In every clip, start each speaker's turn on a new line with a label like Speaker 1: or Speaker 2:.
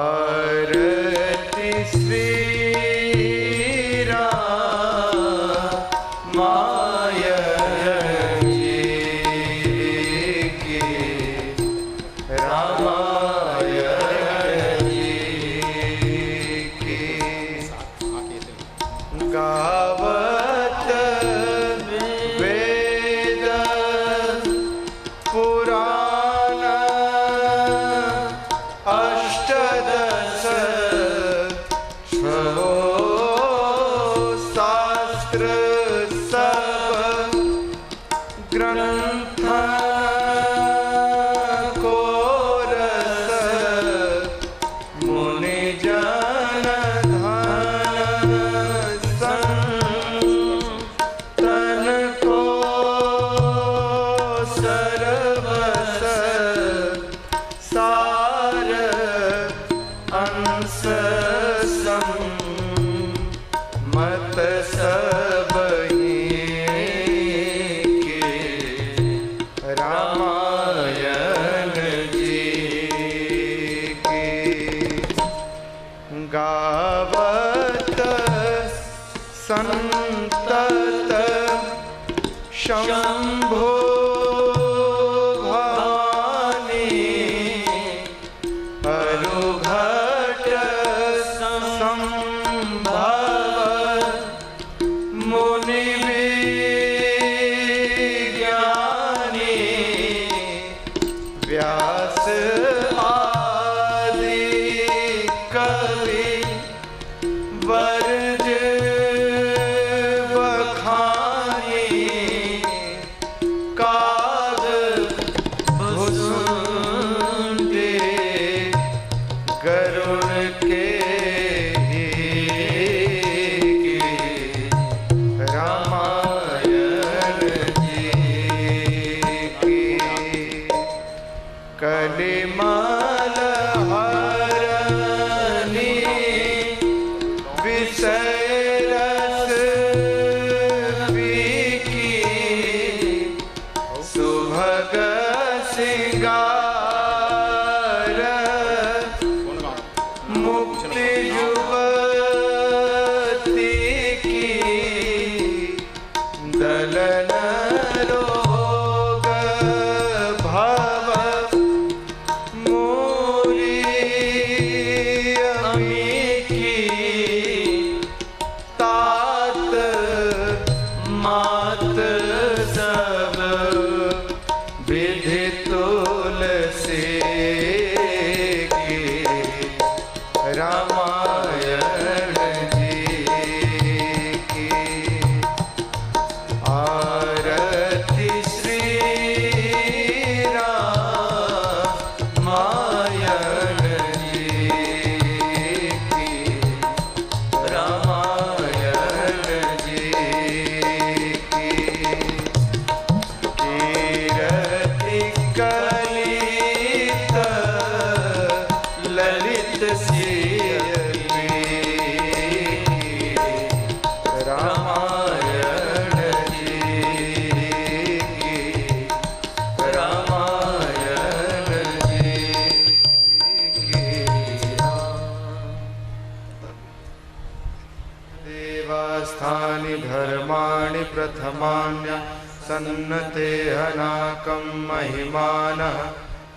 Speaker 1: आरती श्री रामायण जी की, रामायण जी की। गावत वेद पुराण अष्टदश शास्त्र सब ग्रंथ को रस मुनि जन धन संतन को सर्वस सार अंश मत सब के रामायण जी की। गावत संतत शंभो भवानी अरुघट संभव मुनि विज्ञानी व्यास आदि कवि वर्ज बखानी काग भुसुंडे गरुड़ के रामायण जी की। कलिमल हरनी विषय रस पीकी, सुभग सिंगार मुक्ति युवती की। दलन रोग भव मोरी अमी की, तात मात सब विधि तुलसी की। रामायण जी की। आरती श्री रामायण जी की, रामायण जी की। कीरति कलित ललित सियती, रामायण जी की, रामायण जी की। देवास्थानि धर्माणि प्रथमान्य सन्नते हनाकं महिमानः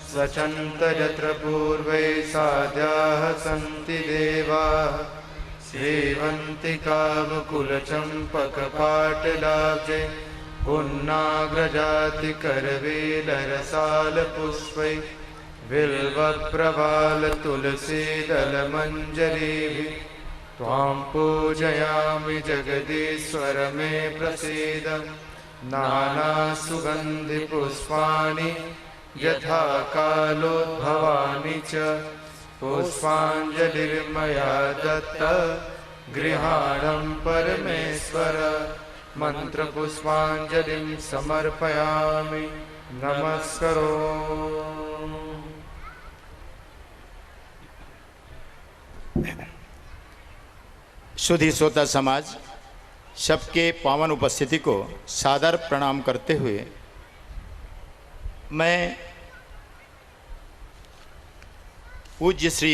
Speaker 1: स्वचन्त यत्र पूर्वै साध्याः सन्ति देवाः सेवन्ति कामकुलचम्पकपाटलाब्जे पुन्नाग्रजाति करवेलरसालपुष्पै बिल्वप्रवाल तुलसीदलमञ्जरीभिः त्वां पूजयामि जगदीश्वर मे प्रसीद। नानासुगन्धिपुष्पाणि यथा कालोद्भवानि च पुष्पाञ्जलिर्मया दत्त गृहाणं परमेश्वर। मंत्रपुष्पाञ्जलिं समर्पयामि। नमस्करो।
Speaker 2: शुद्धि श्रोता समाज सबके पावन उपस्थिति को सादर प्रणाम करते हुए मैं पूज्य श्री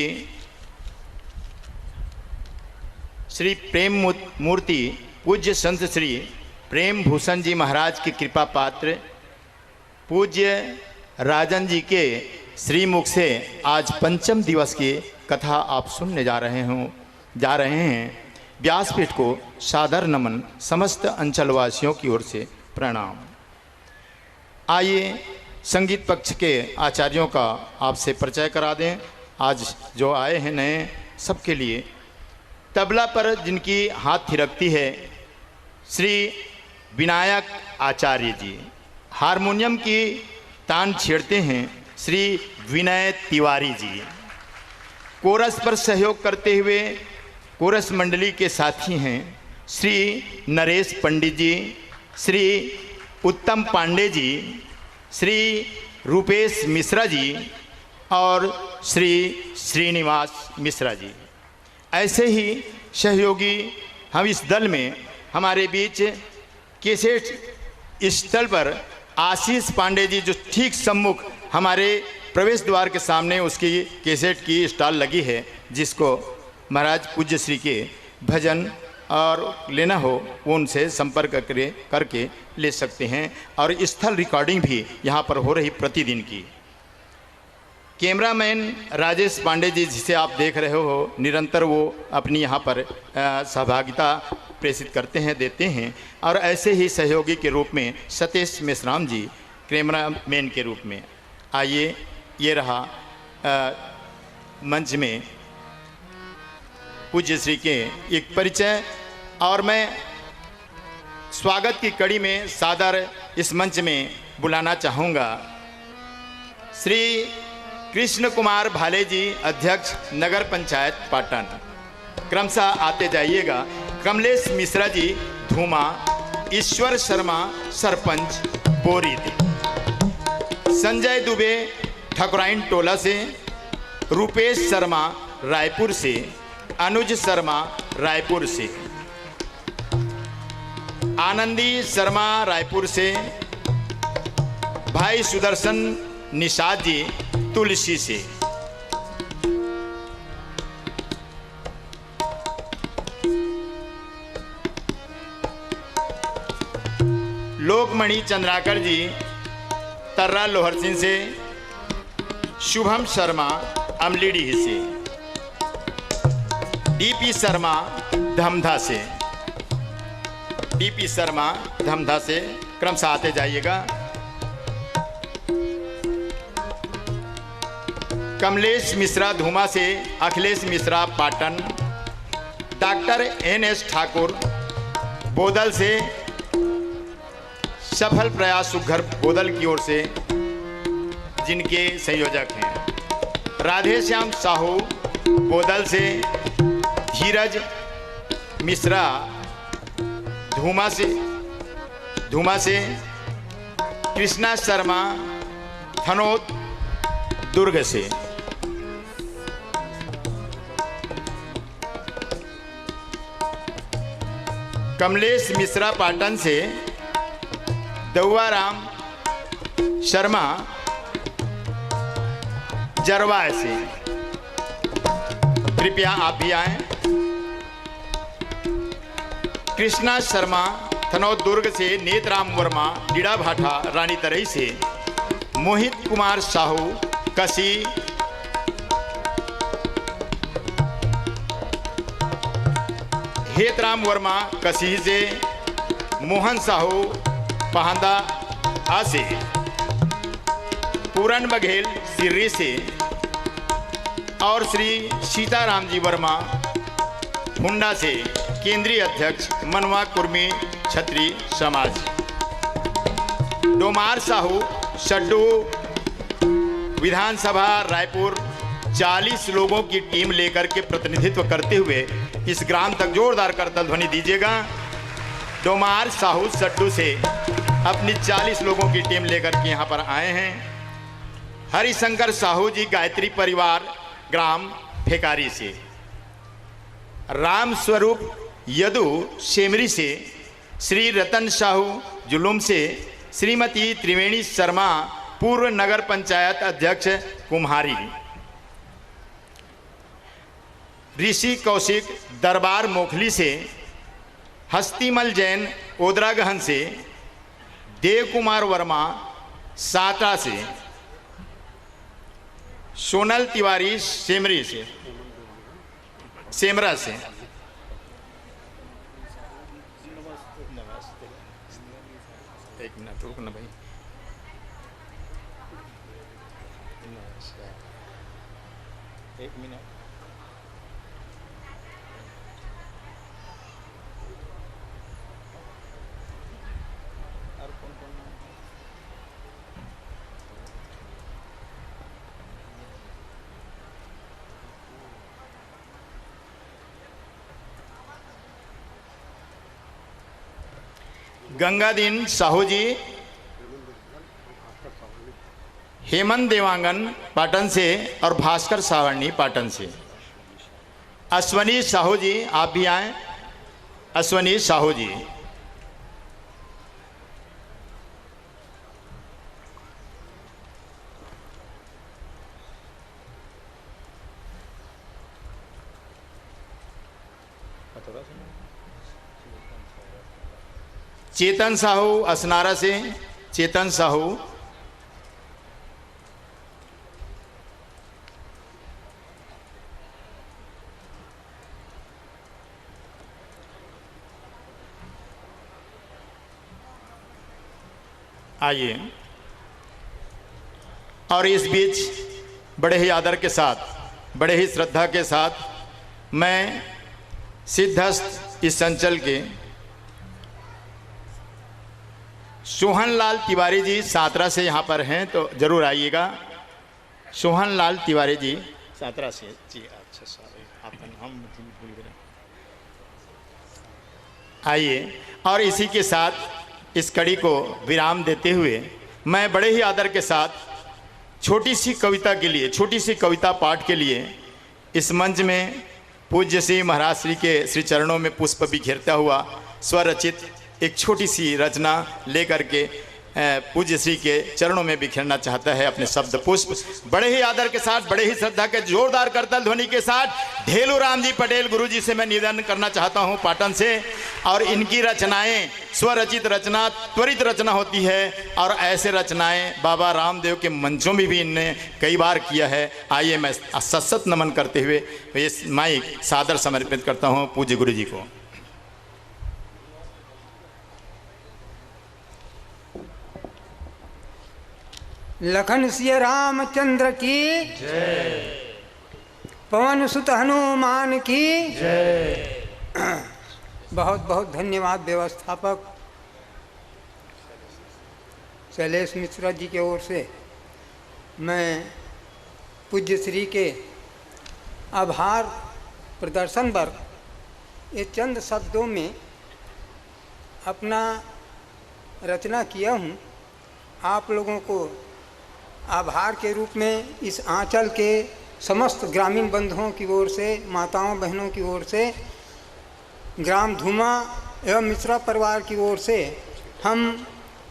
Speaker 2: श्री प्रेम मूर्ति पूज्य संत श्री प्रेम भूषण जी महाराज की कृपा पात्र पूज्य राजन जी के श्रीमुख से आज पंचम दिवस की कथा आप सुनने जा रहे हैं। व्यासपीठ को सादर नमन, समस्त अंचलवासियों की ओर से प्रणाम। आइए संगीत पक्ष के आचार्यों का आपसे परिचय करा दें। आज जो आए हैं नए, सबके लिए तबला पर जिनकी हाथ थिरकती है श्री विनायक आचार्य जी, हारमोनियम की तान छेड़ते हैं श्री विनय तिवारी जी, कोरस पर सहयोग करते हुए कोरस मंडली के साथी हैं श्री नरेश पंडित जी, श्री उत्तम पांडे जी, श्री रूपेश मिश्रा जी और श्री श्रीनिवास मिश्रा जी। ऐसे ही सहयोगी हम इस दल में हमारे बीच कैसेट स्थल पर आशीष पांडे जी, जो ठीक सम्मुख हमारे प्रवेश द्वार के सामने उसकी कैसेट की स्टॉल लगी है, जिसको महाराज पूज्य श्री के भजन और लेना हो वो उनसे संपर्क करके ले सकते हैं। और स्थल रिकॉर्डिंग भी यहाँ पर हो रही प्रतिदिन की। कैमरामैन राजेश पांडे जी, जिसे आप देख रहे हो, निरंतर वो अपनी यहाँ पर सहभागिता प्रेषित करते हैं, देते हैं। और ऐसे ही सहयोगी के रूप में सतीश मेश्राम जी कैमरामैन के रूप में। आइए, ये रहा मंच में पूज्य श्री के एक परिचय। और मैं स्वागत की कड़ी में सादर इस मंच में बुलाना चाहूँगा श्री कृष्ण कुमार भाले जी, अध्यक्ष नगर पंचायत पाटन। क्रमशः आते जाइएगा। कमलेश मिश्रा जी धूमा, ईश्वर शर्मा सरपंच बोरीदी, संजय दुबे ठकुराइन टोला से, रूपेश शर्मा रायपुर से, अनुज शर्मा रायपुर से, आनंदी शर्मा रायपुर से, भाई सुदर्शन निषाद जी तुलसी से। लोकमणि चंद्राकर जी तर्रा लोहर सिंह से, शुभम शर्मा अमलीडीह से, डीपी शर्मा धमधा से, डीपी शर्मा धमधा से। क्रमशः आते जाइएगा। कमलेश मिश्रा धूमा से, अखिलेश मिश्रा पाटन, डॉक्टर NS ठाकुर बोदल से, सफल प्रयास सुघर बोदल की ओर से, जिनके संयोजक हैं राधे श्याम साहू बोदल से, धीरज मिश्रा धूमा से, कृष्णा शर्मा थनोत दुर्ग से। कमलेश मिश्रा पाटन से, दौआराम शर्मा जरवा से। कृपया आप भी आएं। कृष्णा शर्मा थनौत दुर्ग से, नेतराम वर्मा डीड़ा भाठा रानी तरई से, मोहित कुमार साहू कसी, हेतराम वर्मा कसी से, मोहन साहू पहांदा आसे, पूरन बघेल सिर्री से और श्री सीताराम जी वर्मा हुंडा से, केंद्रीय अध्यक्ष मनवा कुर्मी छत्री समाज। डोमार साहू सड्डू विधानसभा रायपुर 40 लोगों की टीम लेकर के प्रतिनिधित्व करते हुए इस ग्राम तक जोरदार करतल ध्वनि दीजिएगा। डोमार साहू सड्डू से अपनी 40 लोगों की टीम लेकर के यहाँ पर आए हैं। हरिशंकर साहू जी गायत्री परिवार ग्राम फेकारी से, राम स्वरूप यदु शेमरी से, श्री रतन साहू जुलूम से, श्रीमती त्रिवेणी शर्मा पूर्व नगर पंचायत अध्यक्ष कुम्हारी, ऋषि कौशिक दरबार मोखली से, हस्तीमल जैन ओदरागहन से, देव कुमार वर्मा साता से, सोनल तिवारी सेमरा से, एक मिनट रुकना भाई, एक मिनट। गंगादीन साहू जी, हेमंत देवांगन पाटन से और भास्कर सावरणी पाटन से। अश्वनी साहू जी, आप भी आए। अश्वनी साहू जी, चेतन साहू असनारा से, चेतन साहू, आइए। और इस बीच बड़े ही आदर के साथ, बड़े ही श्रद्धा के साथ मैं सिद्धस्थ इस अंचल के सोहनलाल तिवारी जी सातरा से यहाँ पर हैं, तो जरूर आइएगा। सोहनलाल तिवारी जी सातरा से जी, अच्छा सॉरी, आपका नाम भूल गए। आइए। और इसी के साथ इस कड़ी को विराम देते हुए मैं बड़े ही आदर के साथ छोटी सी कविता के लिए, छोटी सी कविता पाठ के लिए इस मंच में पूज्य श्री महाराज श्री के श्री चरणों में पुष्प बिखेरता हुआ स्वरचित एक छोटी सी रचना लेकर के पूज्य श्री के चरणों में बिखेरना चाहता है अपने शब्द पुष्प। बड़े ही आदर के साथ, बड़े ही श्रद्धा के जोरदार करतल ध्वनि के साथ ढेलू राम जी पटेल गुरु जी से मैं निवेदन करना चाहता हूं पाटन से। और इनकी रचनाएं स्वरचित रचना, त्वरित रचना होती है, और ऐसे रचनाएं बाबा रामदेव के मंचों में भी इनने कई बार किया है। आइए मैं सशक्त नमन करते हुए इस माइक सादर समर्पित करता हूँ पूज्य गुरु जी को।
Speaker 3: लखन सिया रामचंद्र की
Speaker 1: जय,
Speaker 3: पवन सुत हनुमान की
Speaker 1: जय।
Speaker 3: बहुत बहुत धन्यवाद व्यवस्थापक शैलेश मिश्रा जी की ओर से मैं पूज्य श्री के आभार प्रदर्शन पर ये चंद शब्दों में अपना रचना किया हूँ। आप लोगों को आभार के रूप में इस आंचल के समस्त ग्रामीण बंधुओं की ओर से, माताओं बहनों की ओर से, ग्राम धूमा एवं मिश्रा परिवार की ओर से हम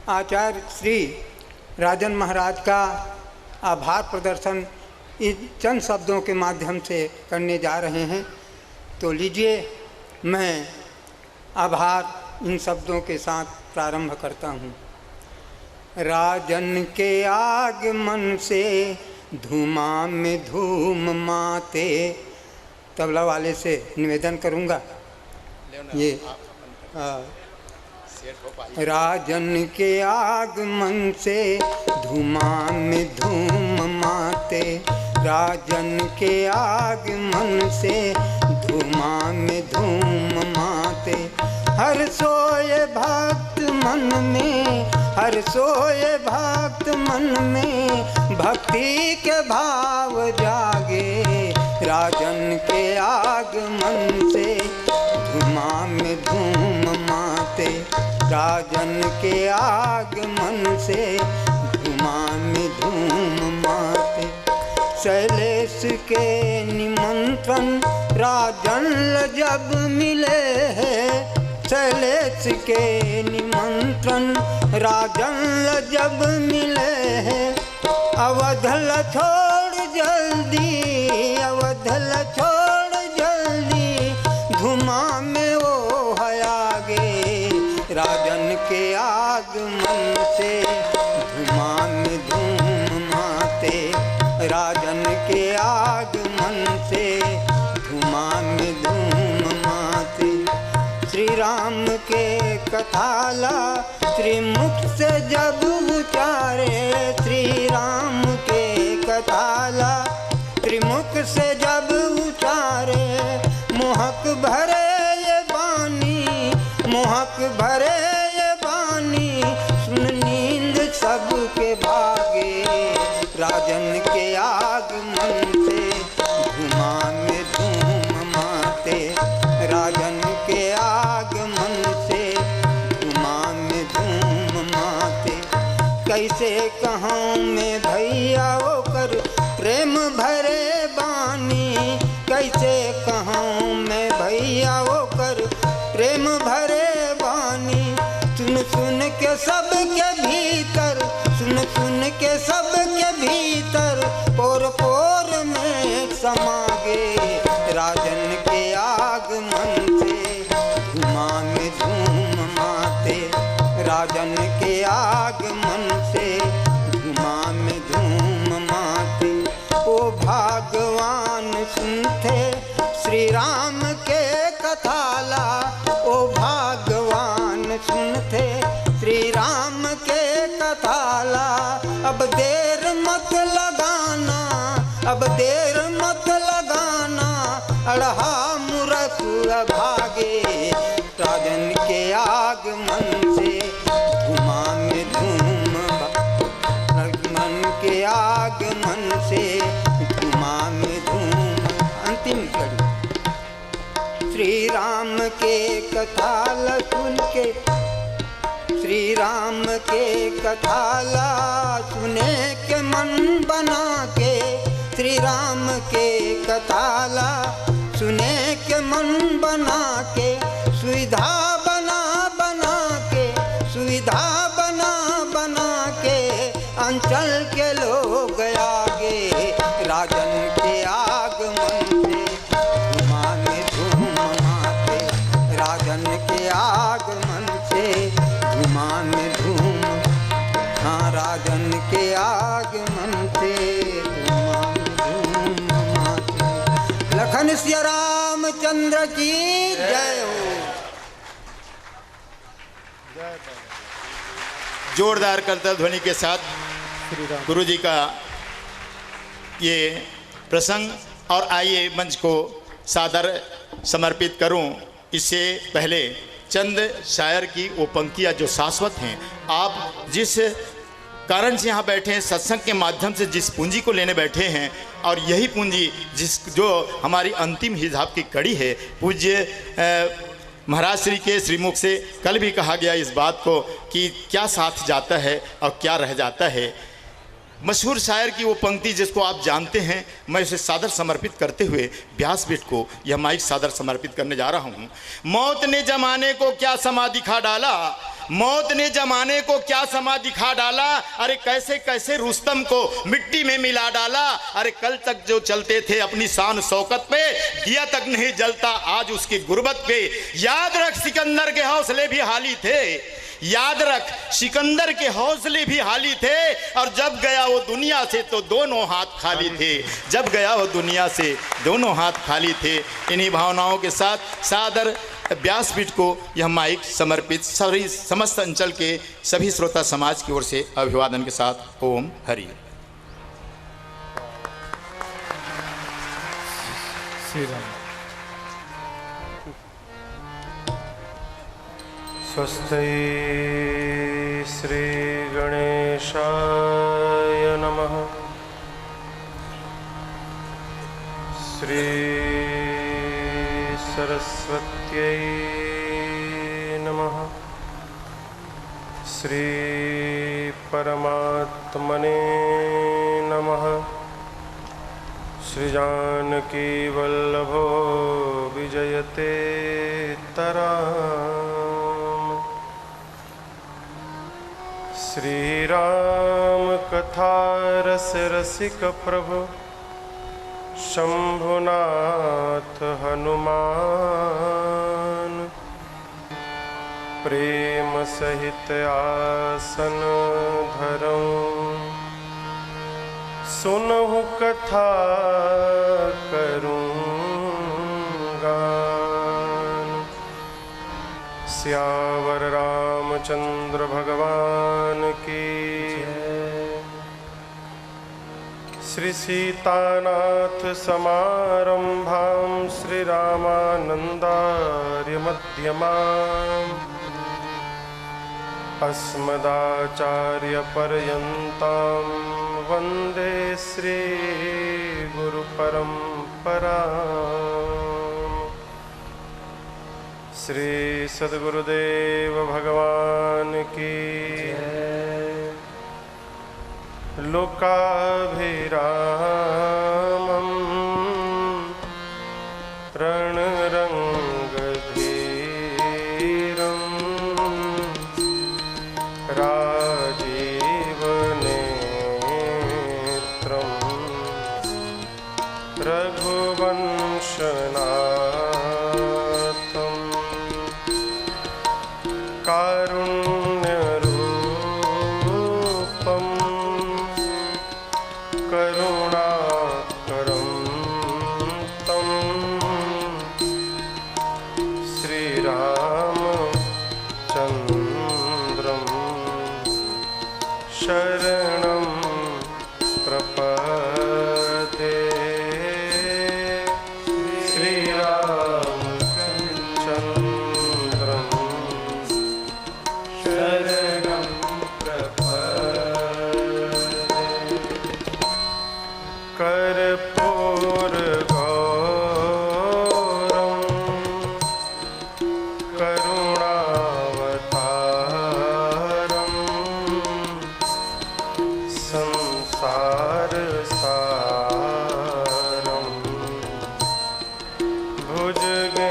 Speaker 3: आचार्य श्री राजन महाराज का आभार प्रदर्शन इन चंद शब्दों के माध्यम से करने जा रहे हैं। तो लीजिए मैं आभार इन शब्दों के साथ प्रारंभ करता हूँ। राजन के आगमन से धूमा में धूम माते, तबला वाले से निवेदन करूँगा ये राजन के आगमन से धूमा में धूम माते, राजन के आगमन से धूमा में धूम माते। हर सोए भक्त मन में, हर सोए भक्त मन में भक्ति के भाव जागे। राजन के आगमन से धूमा में धूम माते, राजन के आगमन से धूमा में धूम माते। शैलेश के निमंत्रण राजन जब मिले हैं, शैलेश के निमंत्रण राजन जब मिले हैं, अवधल छोड़ जल्दी, अवधल छोड़ जल्दी जल्दी धुआं में वो है आगे। राजन के आगमन से धुआं में धूम माते। राजन के आगमन से धुआं में धूम माते। श्री राम के कथाला त्रिमुख से जब उचारे। श्री राम के कथाला त्रिमुख से जब उचारे। मोहक भरे ये बानी, मोहक भरे ये बानी, सुन नींद सबके भागे। राजन के आगमन से धुआं में धूम माते। राजन के आगमन से धुआं में धूम माते। कैसे कहूँ मैं भैया वो कर प्रेम भरे बानी। कैसे कहूँ मैं भैया वो कर प्रेम भरे बानी। सुन सुन के सबके भीतर, सुन सुन के सबके भीतर, पोर पोर में समागे। राजन के आगमन से धुआं में धूम माते। राजन के आगमन से धुआं में धूम माते। ओ भगवान सुनते श्री राम के कथाला। ओ भगवान सुनते श्री राम के कथाला। अब देर मत लगाना, अब देर मत लगाना, अड़हा मूर्ख अभागे। राजन के आगमन से धुआं में धूम, राजन के आगमन से धुआं में धूम। अंतिम कड़ी श्री राम के कथाला सुन के, श्री राम के कथाला सुने के मन बना के। श्री राम के कथाला सुने के मन बना के। सुविधा बना बना के, सुविधा बना बना के, अंचल के लोग आगे। राजन के आगमन से धुआं में धूम माते। राजन के आगमन से धुआं में धूम, हाँ राजन के आगमन से धुआं में धूम माते। लखन सिया रामचंद्र की जय हो।
Speaker 2: जोरदार करतल ध्वनि के साथ गुरु जी का ये प्रसंग। और आइए मंच को सादर समर्पित करूं। इससे पहले चंद शायर की वो पंक्तियाँ जो शाश्वत हैं। आप जिस कारण से यहाँ बैठे हैं, सत्संग के माध्यम से जिस पूंजी को लेने बैठे हैं, और यही पूंजी जो हमारी अंतिम हिसाब की कड़ी है, पूज्य महाराज श्री के श्रीमुख से कल भी कहा गया इस बात को कि क्या साथ जाता है और क्या रह जाता है। मशहूर शायर की वो पंक्ति जिसको आप जानते हैं, मैं उसे सादर समर्पित करते हुए व्यासपीठ को यह माइक सादर समर्पित करने जा रहा हूँ। मौत ने जमाने को क्या समा दिखा डाला, मौत ने जमाने को क्या समा दिखा डाला। अरे कैसे कैसे रुस्तम को मिट्टी में मिला डाला। अरे कल तक जो चलते थे अपनी शान शौकत पे, दिया तक नहीं जलता आज उसकी गुर्बत पे। याद रख सिकंदर के हौसले भी हाली थे, याद रख सिकंदर के हौसले भी हाली थे। और जब गया वो दुनिया से तो दोनों हाथ खाली थे, जब गया वो दुनिया से दोनों हाथ खाली थे। इन्हीं भावनाओं के साथ सादर व्यासपीठ को यह माइक समर्पित सभी समस्त अंचल के सभी श्रोता समाज की ओर से अभिवादन के साथ ओम हरि।
Speaker 1: श्री राम।
Speaker 4: स्वस्ति श्री गणेशाय नमः। श्री सरस्वत्यै नमः। श्री परमात्मने नमः। श्री जानकी वल्लभो विजयते तराम। श्री राम कथा रस रसिक प्रभु शंभुनाथ हनुमान प्रेम सहित आसन धरऊं सुनहु कथा करूं गान। सियावर रामचंद्र भगवान की श्री सीतानाथ समारंभां श्री रामानंदार्य मध्यमाम् अस्मदाचार्य पर्यन्तां वन्दे श्री गुरु परंपराम्। श्री सद्गुरुदेव भगवान की लोकाभिरामम् रणरंगधीरम् राजीवनेत्रम् रघुवंशनाथम् कारुण्यरूपम् करुणाकरं तं श्रीरामचन्द्रं शरणं प्रपद्ये। श्रीरामचन्द्रं शरणं कर्पूरगौरं करुणावतारं संसारसारं भुजगेन्द्रहारं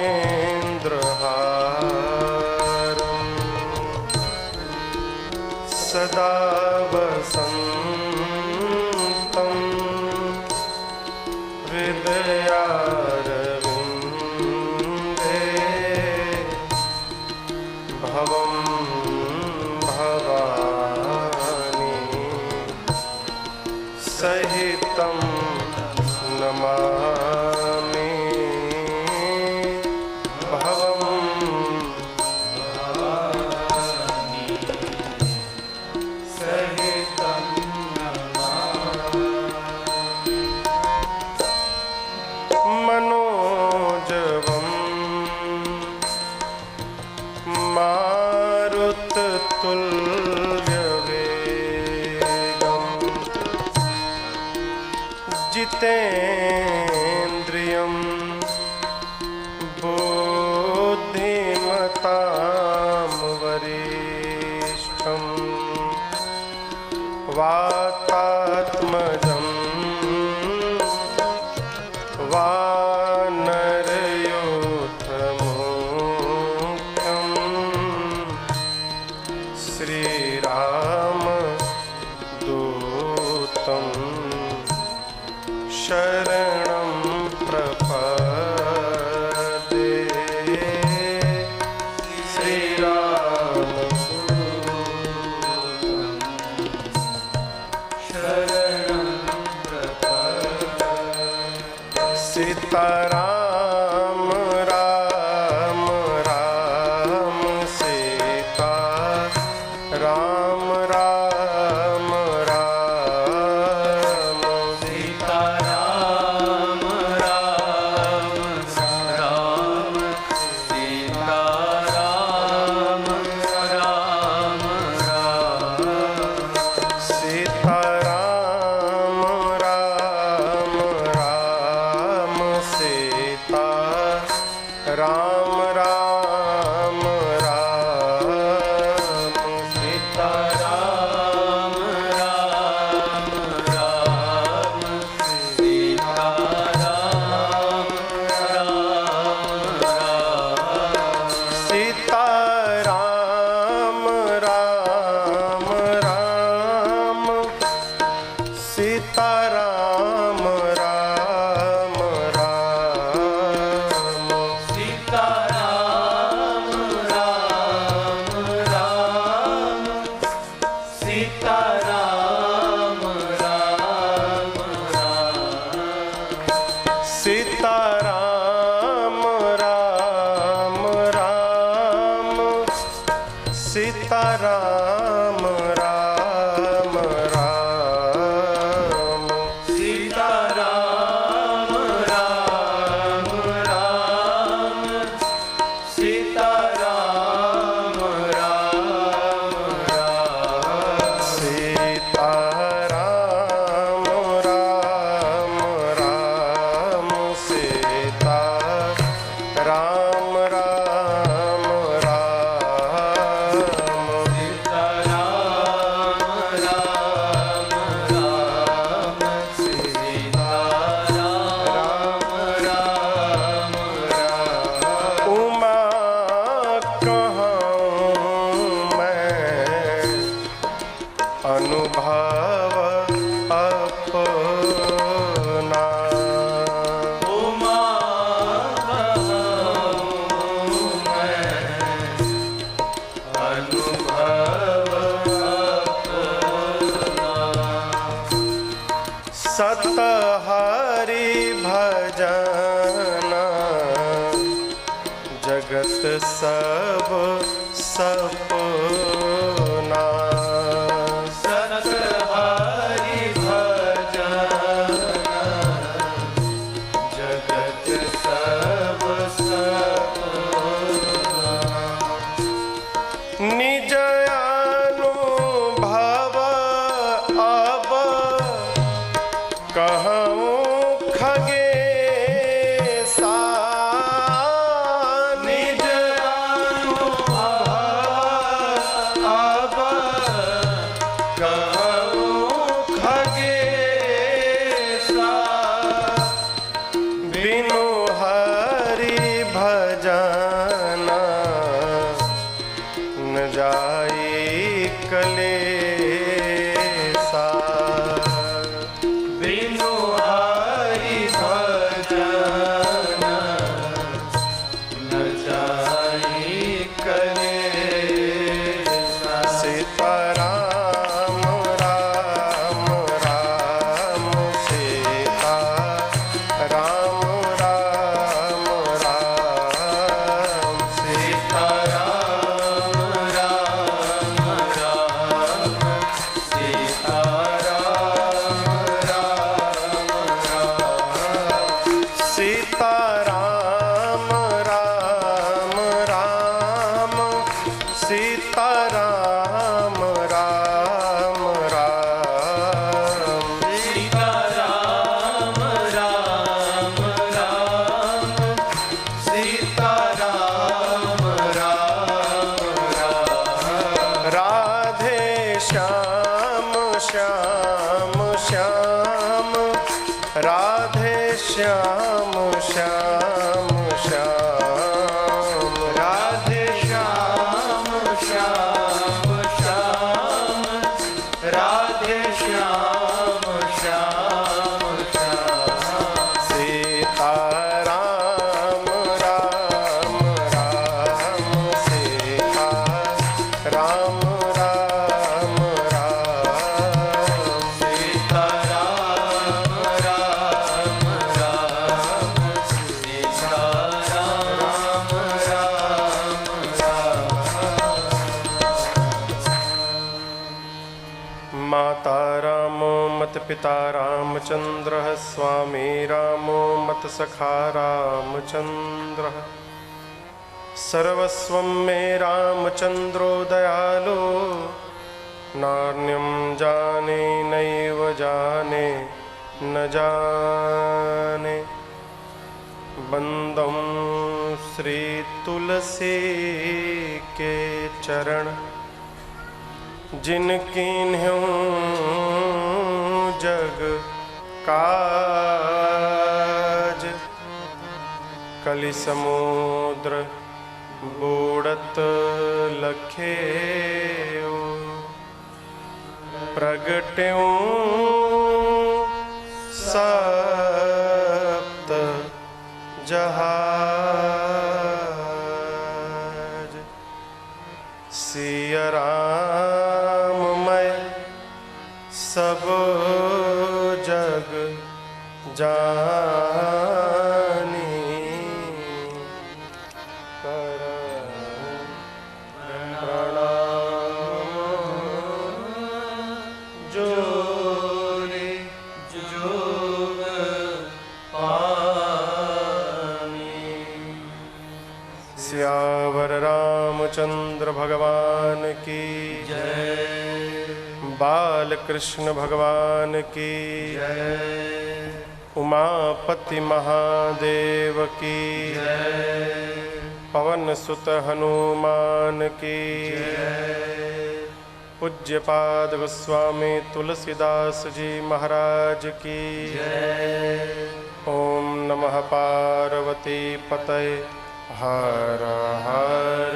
Speaker 4: सदा वसन्तं हृदयारविन्दे भवं भवानी सहितं नमामि भवं भवानी सहितं मनोजवं मारुततुल्यवेगं जितेन्द्रियं बुद्धिमतां वरिष्ठं वातात्मजं वानरयूथमुख्यं श्रीरामदूतं शरणं प्रपद्ये। श्रीरामदूतं शरणं प्रपद्ये। सीताराम राम राम सीता राम राम राम सीता राम राम राम सीता राम राम राम सीता राम राम राम सीता राम राम राम सीता राम राम राम सीता राम राम राम सीता राम राम राम सीता राम राम
Speaker 5: राम राम राम
Speaker 4: सीता राम राम राम सीता राम राम राम
Speaker 5: सीता राम राम राम सीता राम राम राम
Speaker 4: सीता राम राम राम सीता राम राम राम
Speaker 5: उमा कहूँ मैं अनुभव अपना
Speaker 4: उमा कहूँ मैं अनुभव
Speaker 5: सत हरि भजन जगत सब सपना
Speaker 4: सत हरि भजन जगत सब
Speaker 5: निज अनुभव अब कहूँ खगेसा
Speaker 4: निज अनुभव अब कहूँ खगेसा
Speaker 5: बिनु हरि भजन न जाई कलेसा
Speaker 4: बिनु हरि भजन न जाई कलेसा
Speaker 5: सीता राम राम राम सीता राम राम राम
Speaker 4: सीता राम राम राम सीता राम राम
Speaker 5: सीता राम राम राम सीता राम राम राम
Speaker 4: सीता राम राम राम
Speaker 5: राधे श्याम श्याम श्याम राधे श्याम श्याम श्याम
Speaker 4: राधे श्याम श्याम श्याम राधे श्याम श्याम श्याम
Speaker 5: सीता राम राम राम सीता राम राम राम
Speaker 4: सीता राम राम राम सीता राम राम
Speaker 5: माता रामो मत पिता रामचंद्र स्वामी रामो मत सखा रामचंद्र सर्वस्वं मे रामचंद्रो दयालो नान्यं जाने नैव जाने न जाने बंदं श्री तुलसी के चरण जिनकीन्ह्यों जग काज कलि समुद्र बूढ़त लखेओ प्रगट्यों सप्त जहाज सिया राम मैं सब जग जानी कर प्रणाम सियावर रामचंद्र भगवान की बाल कृष्ण भगवान की उमापति महादेव की पवन सुत हनुमान की पूज्यपाद गोस्वामी तुलसीदास जी महाराज की ओम नमः पार्वती पतये हर हर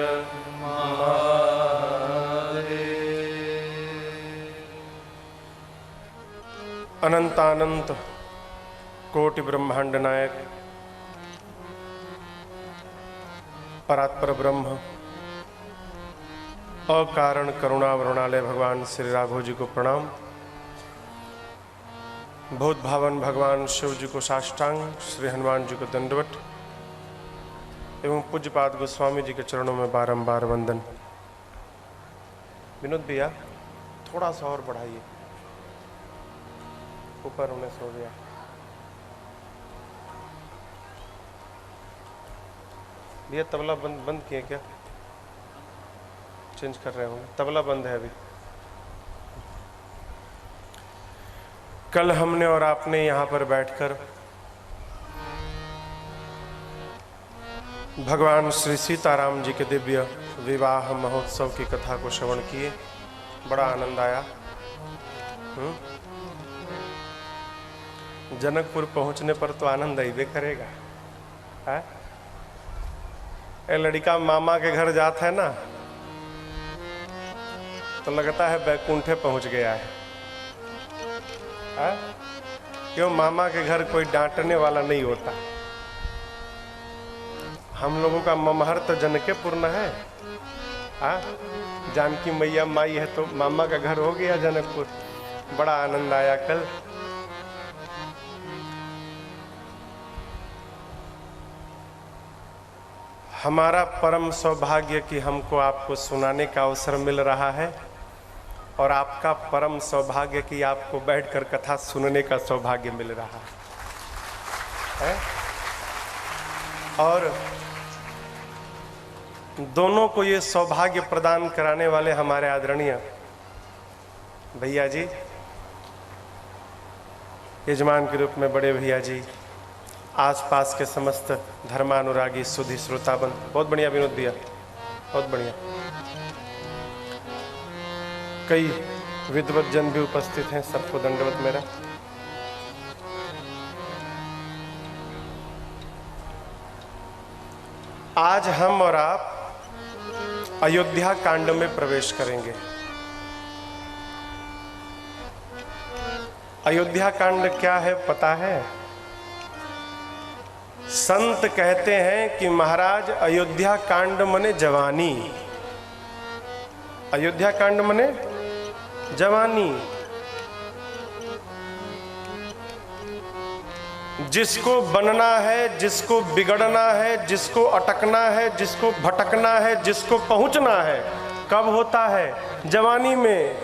Speaker 5: अनंतानंत कोटि ब्रह्मांड नायक परात्पर ब्रह्म अकारण करुणा वरुणालय भगवान श्री राघव जी को प्रणाम। बहुत भावन भगवान शिव जी को साष्टांग, श्री हनुमान जी को दंडवत एवं पूज्यपाद गोस्वामी जी के चरणों में बारंबार वंदन। विनोद भैया थोड़ा सा और बढ़ाइए, ऊपर होने सो गया। भैया तबला बंद किए क्या? चेंज कर रहे होंगे, तबला बंद है अभी। कल हमने और आपने यहाँ पर बैठकर भगवान श्री सीताराम जी के दिव्य विवाह महोत्सव की कथा को श्रवण किए, बड़ा आनंद आया। जनकपुर पहुंचने पर तो आनंद ही करेगा है? ए लड़का मामा के घर जाता है ना तो लगता है बैकुंठे पहुंच गया है? क्यों? मामा के घर कोई डांटने वाला नहीं होता। हम लोगों का ममहर तो जनकपुर न है। जानकी मैया माई है तो मामा का घर हो गया जनकपुर। बड़ा आनंद आया कल। हमारा परम सौभाग्य कि हमको आपको सुनाने का अवसर मिल रहा है और आपका परम सौभाग्य कि आपको बैठकर कथा सुनने का सौभाग्य मिल रहा है। और दोनों को ये सौभाग्य प्रदान कराने वाले हमारे आदरणीय भैया जी, यजमान के रूप में बड़े भैया जी, आसपास के समस्त धर्मानुरागी सुधी श्रोताबंद। बहुत बढ़िया विनोद भैया, बहुत बढ़िया। कई विद्वत जन भी उपस्थित हैं, सबको दंडवत मेरा। आज हम और आप अयोध्या कांड में प्रवेश करेंगे। अयोध्या कांड क्या है पता है? संत कहते हैं कि महाराज अयोध्या कांड मने जवानी। अयोध्या कांड मने जवानी। जिसको बनना है, जिसको बिगड़ना है, जिसको अटकना है, जिसको भटकना है, जिसको पहुंचना है, कब होता है? जवानी में।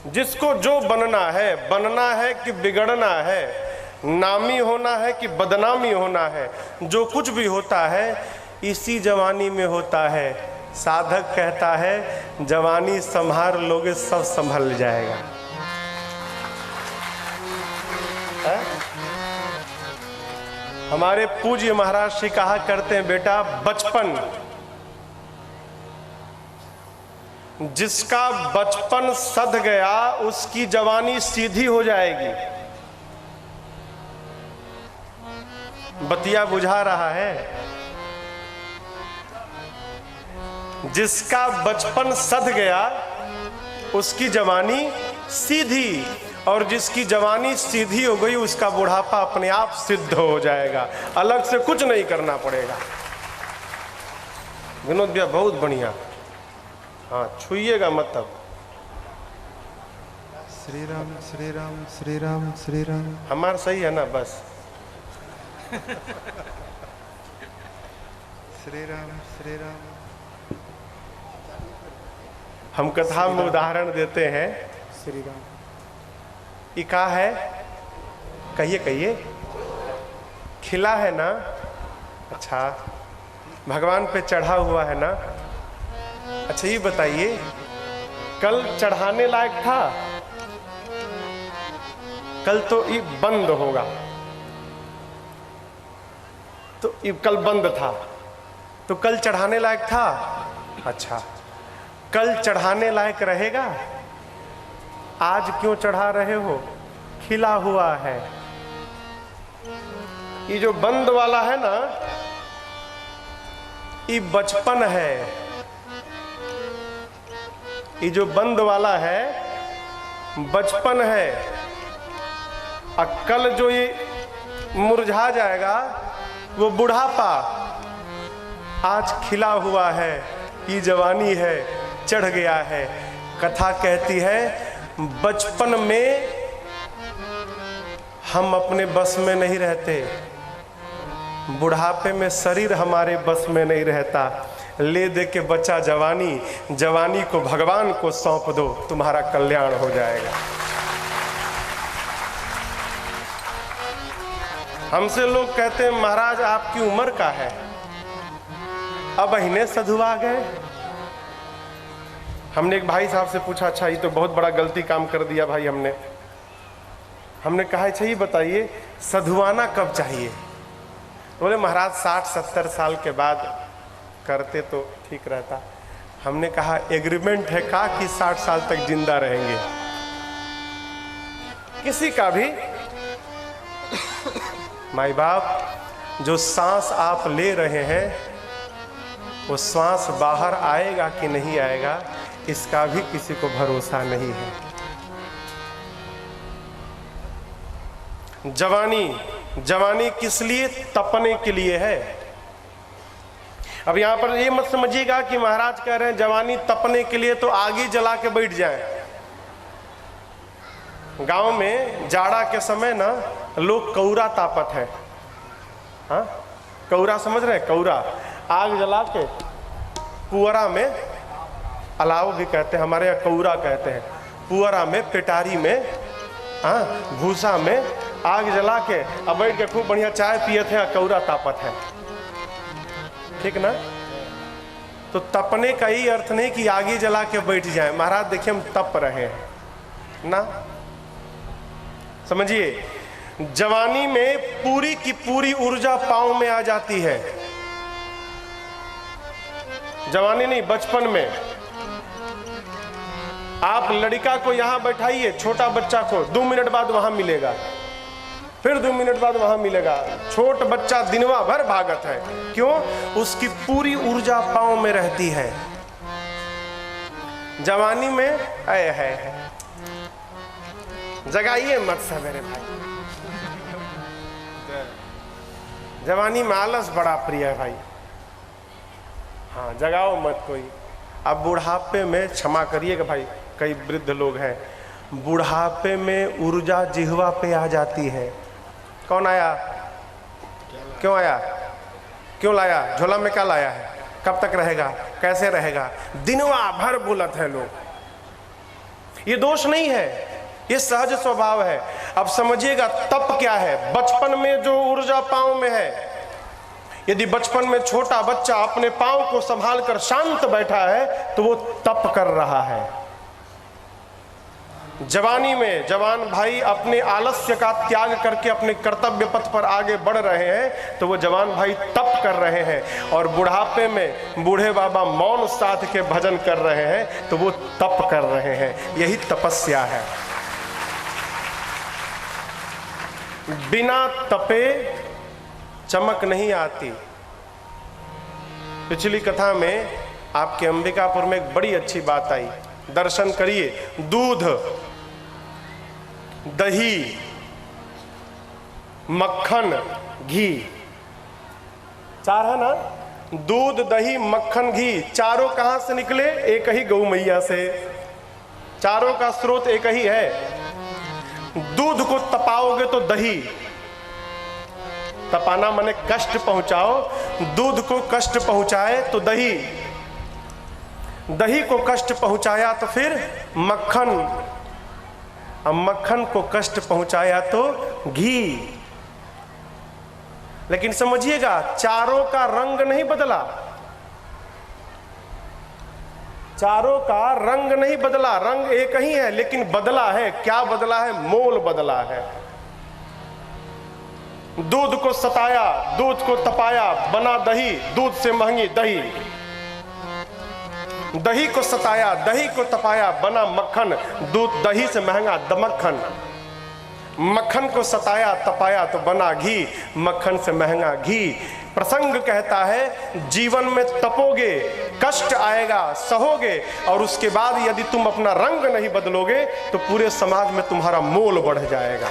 Speaker 5: जिसको जो बनना है कि बिगड़ना है, नामी होना है कि बदनामी होना है, जो कुछ भी होता है इसी जवानी में होता है। साधक कहता है जवानी संभार लोगे सब संभल जाएगा। हमारे पूज्य महाराज श्री कहा करते हैं, बेटा बचपन, जिसका बचपन सध गया उसकी जवानी सीधी हो जाएगी। बतिया बुझा रहा है? जिसका बचपन सध गया उसकी जवानी सीधी, और जिसकी जवानी सीधी हो गई उसका बुढ़ापा अपने आप सिद्ध हो जाएगा, अलग से कुछ नहीं करना पड़ेगा। विनोद भैया बहुत बढ़िया। हाँ, छुइएगा मत तब।
Speaker 6: श्री राम श्री राम श्री राम श्री राम।
Speaker 5: हमारा सही है ना? बस
Speaker 6: श्री राम श्री राम।
Speaker 5: हम कथा में उदाहरण देते हैं।
Speaker 6: श्री राम।
Speaker 5: ये क्या है? कहिए कहिए। खिला है ना? अच्छा, भगवान पे चढ़ा हुआ है ना। अच्छा ये बताइए, कल चढ़ाने लायक था? कल तो ये बंद होगा, तो ये कल बंद था, तो कल चढ़ाने लायक था। अच्छा, कल चढ़ाने लायक रहेगा? आज क्यों चढ़ा रहे हो? खिला हुआ है। ये जो बंद वाला है ना, ये बचपन है। ये जो बंद वाला है बचपन है, और कल जो ये मुरझा जाएगा वो बुढ़ापा। आज खिला हुआ है, ये जवानी है, चढ़ गया है। कथा कहती है बचपन में हम अपने बस में नहीं रहते, बुढ़ापे में शरीर हमारे बस में नहीं रहता। ले दे के बच्चा जवानी, जवानी को भगवान को सौंप दो, तुम्हारा कल्याण हो जाएगा। हमसे लोग कहते हैं महाराज आपकी उम्र का है, अब इन्हें सधुआ गए। हमने एक भाई साहब से पूछा, अच्छा ये तो बहुत बड़ा गलती काम कर दिया भाई हमने कहा अच्छा ये बताइए सधुआना कब चाहिए? बोले महाराज 60-70 साल के बाद करते तो ठीक रहता। हमने कहा एग्रीमेंट है का कि 60 साल तक जिंदा रहेंगे? किसी का भी माई बाप, जो सांस आप ले रहे हैं वो सांस बाहर आएगा कि नहीं आएगा इसका भी किसी को भरोसा नहीं है। जवानी किस लिए? तपने के लिए है। अब यहां पर ये मत समझिएगा कि महाराज कह रहे हैं जवानी तपने के लिए तो आग ही जला के बैठ जाए। गांव में जाड़ा के समय ना लोग कौरा तापत है। हाँ, कौरा समझ रहे हैं? कौरा आग जला के पुअरा में, अलाव भी कहते हैं, हमारे यहाँ कौरा कहते हैं। पुअरा में, पेटारी में, हाँ, भूसा में आग जला के अब बैठ के खूब बढ़िया चाय पिए थे, कौरा तापत है। ठीक ना? तो तपने का ही अर्थ नहीं कि आगे जला के बैठ जाए। महाराज देखिए हम तप रहे हैं ना, समझिए। जवानी में पूरी की पूरी ऊर्जा पांव में आ जाती है। जवानी नहीं, बचपन में आप लड़का को यहां बैठाइए, छोटा बच्चा को 2 मिनट बाद वहां मिलेगा, फिर 2 मिनट बाद वहां मिलेगा। छोट बच्चा दिनवा भर भागत है, क्यों? उसकी पूरी ऊर्जा पांव में रहती है। जवानी में आए है, जगाइए मत सवेरे भाई। जवानी में आलस बड़ा प्रिय है भाई। हाँ, जगाओ मत कोई। अब बुढ़ापे में, क्षमा करिएगा भाई, कई वृद्ध लोग हैं, बुढ़ापे में ऊर्जा जिह्वा पे आ जाती है। कौन आया? क्यों आया? क्यों लाया? झोला में क्या लाया है? कब तक रहेगा? कैसे रहेगा? दिनवा भर बोलत है लोग। ये दोष नहीं है, ये सहज स्वभाव है। अब समझिएगा तप क्या है। बचपन में जो ऊर्जा पांव में है, यदि बचपन में छोटा बच्चा अपने पांव को संभाल कर शांत बैठा है तो वो तप कर रहा है। जवानी में जवान भाई अपने आलस्य का त्याग करके अपने कर्तव्य पथ पर आगे बढ़ रहे हैं तो वो जवान भाई तप कर रहे हैं। और बुढ़ापे में बूढ़े बाबा मौन साध के भजन कर रहे हैं तो वो तप कर रहे हैं। यही तपस्या है। बिना तपे चमक नहीं आती। पिछली कथा में आपके अंबिकापुर में एक बड़ी अच्छी बात आई, दर्शन करिए। दूध, दही, मक्खन, घी, चार है ना? दूध, दही, मक्खन, घी, चारों कहां से निकले? एक ही गौ मैया से। चारों का स्रोत एक ही है। दूध को तपाओगे तो दही, तपाना माने कष्ट पहुंचाओ, दूध को कष्ट पहुंचाए तो दही, दही को कष्ट पहुंचाया तो फिर मक्खन, अब मक्खन को कष्ट पहुंचाया तो घी। लेकिन समझिएगा, चारों का रंग नहीं बदला, चारों का रंग नहीं बदला, रंग एक ही है, लेकिन बदला है। क्या बदला है? मोल बदला है। दूध को सताया, दूध को तपाया, बना दही, दूध से महंगी दही। दही को सताया, दही को तपाया, बना मक्खन, दूध दही से महंगा दमक्खन। मक्खन को सताया तपाया तो बना घी, मक्खन से महंगा घी। प्रसंग कहता है जीवन में तपोगे, कष्ट आएगा, सहोगे, और उसके बाद यदि तुम अपना रंग नहीं बदलोगे तो पूरे समाज में तुम्हारा मोल बढ़ जाएगा।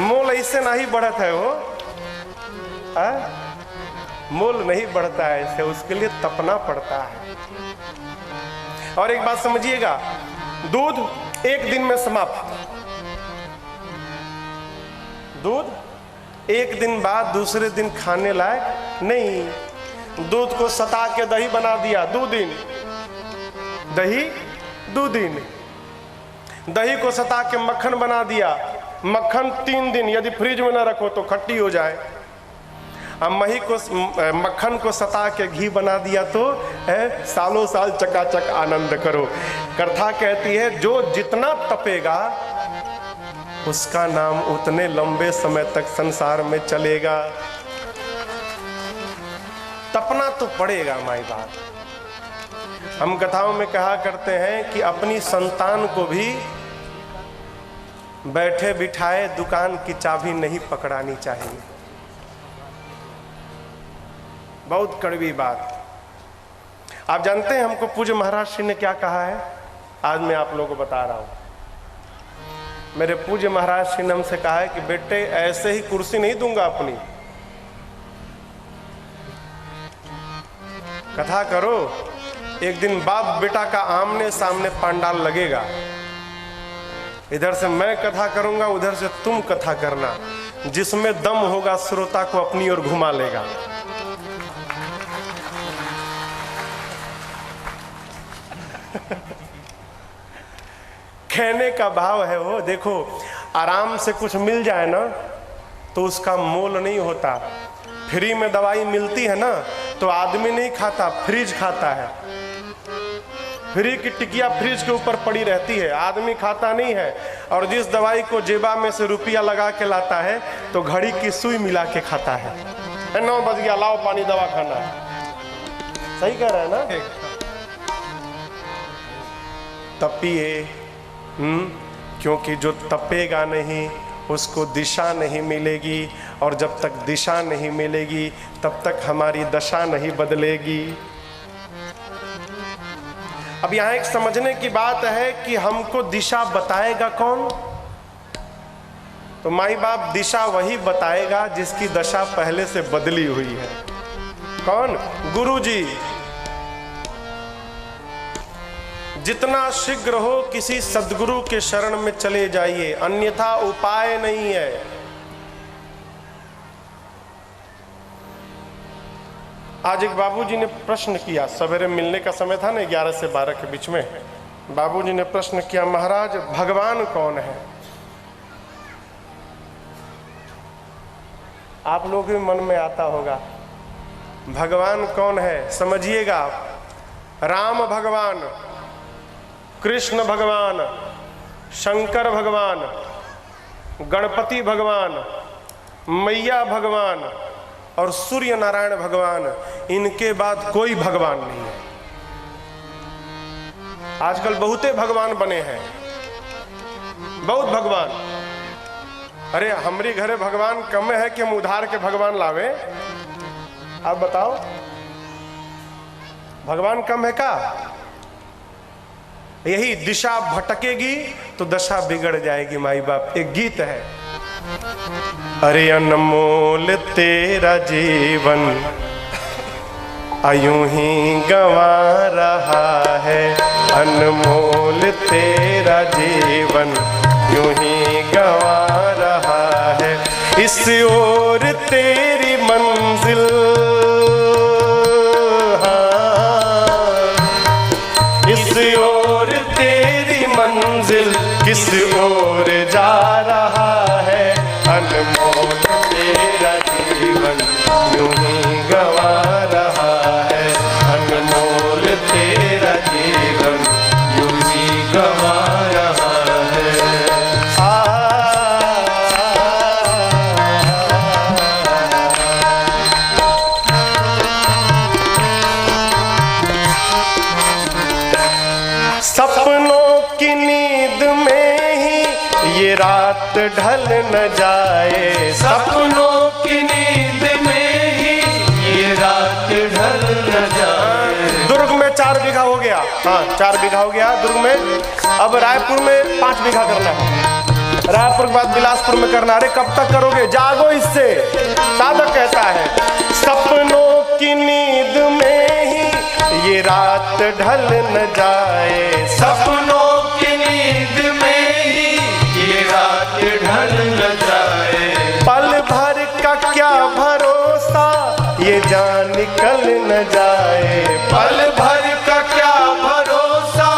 Speaker 5: मोल ऐसे नहीं बढ़ता है वो, मोल नहीं बढ़ता है ऐसे, उसके लिए तपना पड़ता है। और एक बात समझिएगा, दूध एक दिन में समाप्त, दूध एक दिन बाद दूसरे दिन खाने लायक नहीं। दूध को सता के दही बना दिया, 2 दिन, दही 2 दिन। दही को सता के मक्खन बना दिया, मक्खन 3 दिन, यदि फ्रिज में ना रखो तो खट्टी हो जाए। अब मक्खन को सता के घी बना दिया तो सालों साल चकाचक आनंद करो। कथा कहती है जो जितना तपेगा उसका नाम उतने लंबे समय तक संसार में चलेगा। तपना तो पड़ेगा माई बाप। हम कथाओं में कहा करते हैं कि अपनी संतान को भी बैठे बिठाए दुकान की चाबी नहीं पकड़ानी चाहिए। बहुत कड़वी बात। आप जानते हैं हमको पूज्य महाराज श्री ने क्या कहा है? आज मैं आप लोगों को बता रहा हूं। मेरे पूज्य महाराज श्री ने हमसे कहा है कि बेटे ऐसे ही कुर्सी नहीं दूंगा अपनी, कथा करो। एक दिन बाप बेटा का आमने सामने पंडाल लगेगा, इधर से मैं कथा करूंगा, उधर से तुम कथा करना। जिसमें दम होगा श्रोता को अपनी ओर घुमा लेगा। कहने का भाव है वो। देखो, आराम से कुछ मिल जाए ना तो उसका मोल नहीं होता। फ्री में दवाई मिलती है ना तो आदमी नहीं खाता, फ्रिज खाता है। फ्री की टिकिया फ्रिज के ऊपर पड़ी रहती है, आदमी खाता नहीं है। और जिस दवाई को जेबा में से रुपया लगा के लाता है तो घड़ी की सुई मिला के खाता है। 9 बज गया, लाओ पानी, दवा खाना है। सही कह रहा है ना? तपिए, क्योंकि जो तपेगा नहीं उसको दिशा नहीं मिलेगी, और जब तक दिशा नहीं मिलेगी तब तक हमारी दशा नहीं बदलेगी। अब यहाँ एक समझने की बात है कि हमको दिशा बताएगा कौन? तो माई बाप दिशा वही बताएगा जिसकी दशा पहले से बदली हुई है। कौन? गुरु जी। जितना शीघ्र हो किसी सद्गुरु के शरण में चले जाइए, अन्यथा उपाय नहीं है। आज एक बाबूजी ने प्रश्न किया, सवेरे मिलने का समय था ना, 11 से 12 के बीच में। बाबूजी ने प्रश्न किया, महाराज भगवान कौन है? आप लोग भी मन में आता होगा, भगवान कौन है? समझिएगा, राम भगवान, कृष्ण भगवान, शंकर भगवान, गणपति भगवान, मैया भगवान और सूर्य नारायण भगवान, इनके बाद कोई भगवान नहीं है। आजकल बहुते भगवान बने हैं, बहुत भगवान। अरे हमारे घरे भगवान कम है कि हम उधार के भगवान लावे? आप बताओ, भगवान कम है का? यही दिशा भटकेगी तो दशा बिगड़ जाएगी माई बाप। एक गीत है, अरे अनमोल तेरा जीवन अयूं ही गंवा रहा है, अनमोल तेरा जीवन यूं ही गंवा रहा है। इस ओर तेरी मंजिल, किस ओर जा रहा है, अनमोल अनमोल तेरा जीवन यूं ही गवा रहा है, अनमोल तेरा जीवन यूं ही गवा रहा है। सपनों की नींद में ही ये रात ढल न जाए,
Speaker 4: सपनों की नींद में ही ये रात ढल न जाए।
Speaker 5: दुर्ग में 4 बीघा हो गया, हाँ 4 बीघा हो गया दुर्ग में। अब रायपुर में 5 बीघा करना है, रायपुर के बाद बिलासपुर में करना। अरे कब तक करोगे, जागो इससे। साधक कहता है सपनों की नींद में ही ये रात ढल न जाए,
Speaker 4: सपनों की नींद में ही ये रात ढल न जाए।
Speaker 5: पल भर का क्या भरोसा ये जान निकल न जाए,
Speaker 4: पल भर का क्या भरोसा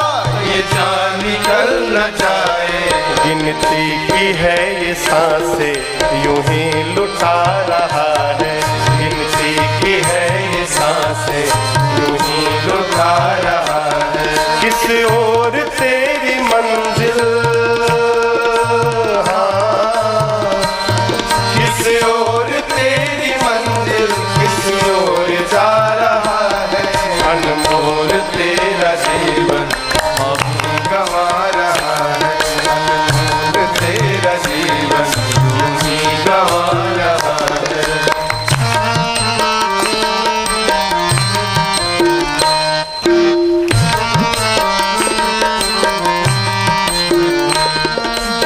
Speaker 4: ये जान निकल न जाए।
Speaker 5: गिनती की है ये सांसें यूं ही लुटा रहा है, गिनती की है ये सांसें यूं ही लुटा रहा है। किस ओर तेरी मंजिल, हाँ
Speaker 4: किस ओर तेरी मंजिल, किस ओर जा रहा है। अनमोल तेरा जीवन हम गवा रहा है, अनमोल तेरा जीवन यूं ही गवा रहा है।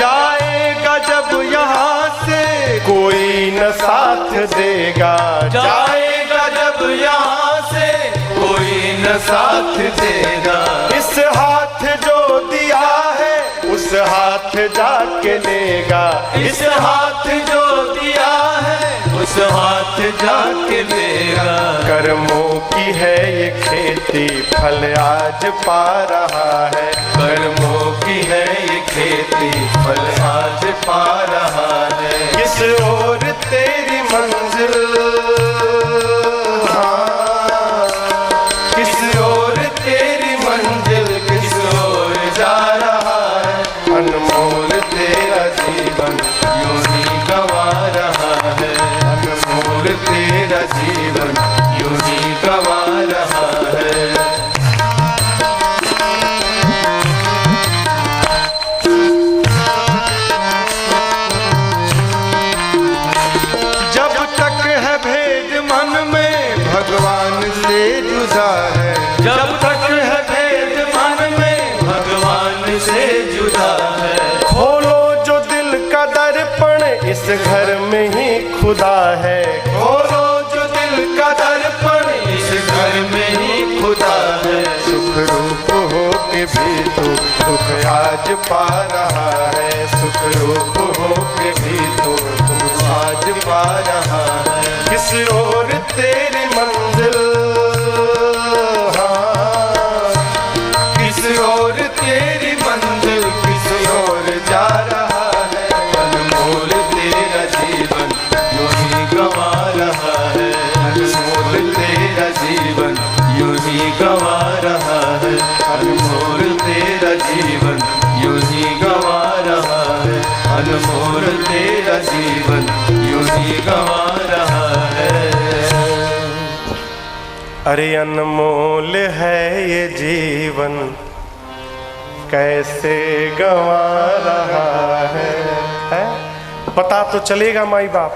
Speaker 5: जाएगा जब यहाँ से कोई न साथ देगा,
Speaker 4: जाएगा जब यहाँ से कोई न साथ देगा।
Speaker 5: इस हाथ जो दिया है उस हाथ जाके लेगा,
Speaker 4: इस हाथ जो दिया है उस हाथ जाके लेगा।
Speaker 5: कर्मों की है ये खेती फल आज पा रहा है,
Speaker 4: कर्मों की है ये खेती फल आज पा रहा है।
Speaker 5: किस ओर तेरी मंजिल,
Speaker 4: हाँ किस ओर तेरी मंजिल, किस ओर जा रहा है। अनमोल तेरा जीवन यूं ही गवा रहा है, अनमोल तेरा जीवन यूं ही गवा रहा है।
Speaker 5: जब तक है भेद मन में
Speaker 6: भगवान से जुदा है,
Speaker 4: जब तक है भेद मन में भगवान से जुदा है।
Speaker 5: खोलो जो दिल का दर्पण इस घर में ही खुदा है,
Speaker 4: खोलो जो दिल का दर्पण इस घर में ही खुदा है।
Speaker 6: सुख रूप हो के भी तो दुख आज पा रहा है, सुख रूप हो के भी तो दुख आज पा रहा है।
Speaker 5: किस ओर तेरी मंजिल, हाँ
Speaker 4: किस ओर तेरी मंजिल, किस ओर जा रहा है। अनमोल तेरा जीवन यूं ही गवा रहा है, अनमोल तेरा जीवन यूं ही गवा रहा है। अनमोल तेरा जीवन यूं ही गवा रहा है, अनमोल तेरा जीवन यूं ही गवा रहा है।
Speaker 5: अरे अनमोल है ये जीवन कैसे गंवा रहा है? पता तो चलेगा माई बाप,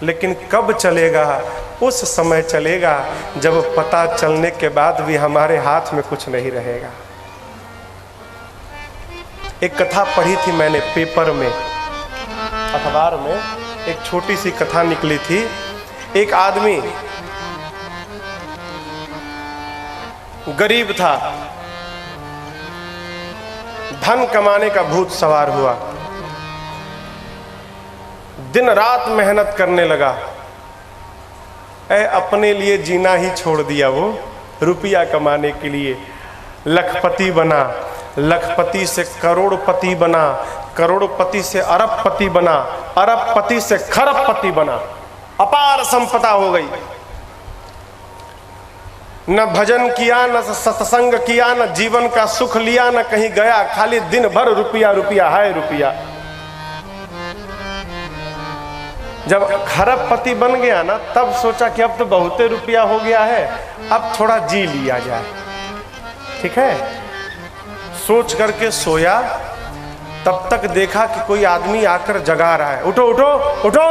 Speaker 5: लेकिन कब चलेगा? उस समय चलेगा जब पता चलने के बाद भी हमारे हाथ में कुछ नहीं रहेगा। एक कथा पढ़ी थी मैंने पेपर में, अखबार में एक छोटी सी कथा निकली थी। एक आदमी गरीब था, धन कमाने का भूत सवार हुआ, दिन रात मेहनत करने लगा, अपने लिए जीना ही छोड़ दिया। वो रुपया कमाने के लिए लखपति बना, लखपति से करोड़पति बना, करोड़पति से अरबपति बना, अरबपति से खरबपति बना, अपार संपदा हो गई। न भजन किया, न सत्संग किया, न जीवन का सुख लिया, न कहीं गया, खाली दिन भर रुपया रुपया है रुपया। जब खरबपति बन गया ना, तब सोचा कि अब तो बहुते रुपया हो गया है, अब थोड़ा जी लिया जाए। ठीक है, सोच करके सोया, तब तक देखा कि कोई आदमी आकर जगा रहा है, उठो उठो उठो।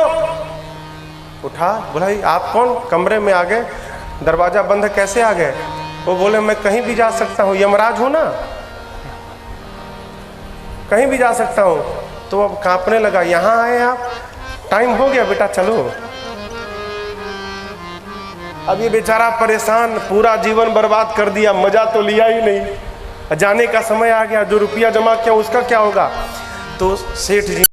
Speaker 5: उठा, बोला आप कौन? कमरे में आ गए, दरवाजा बंद है, कैसे आ गए? वो बोले मैं कहीं भी जा सकता हूँ, यमराज हूँ ना, कहीं भी जा सकता हूँ। तो अब कांपने लगा, यहाँ आए आप, टाइम हो गया बेटा चलो। अब ये बेचारा परेशान, पूरा जीवन बर्बाद कर दिया, मजा तो लिया ही नहीं, जाने का समय आ गया, जो रुपया जमा किया उसका क्या होगा? तो सेठ जी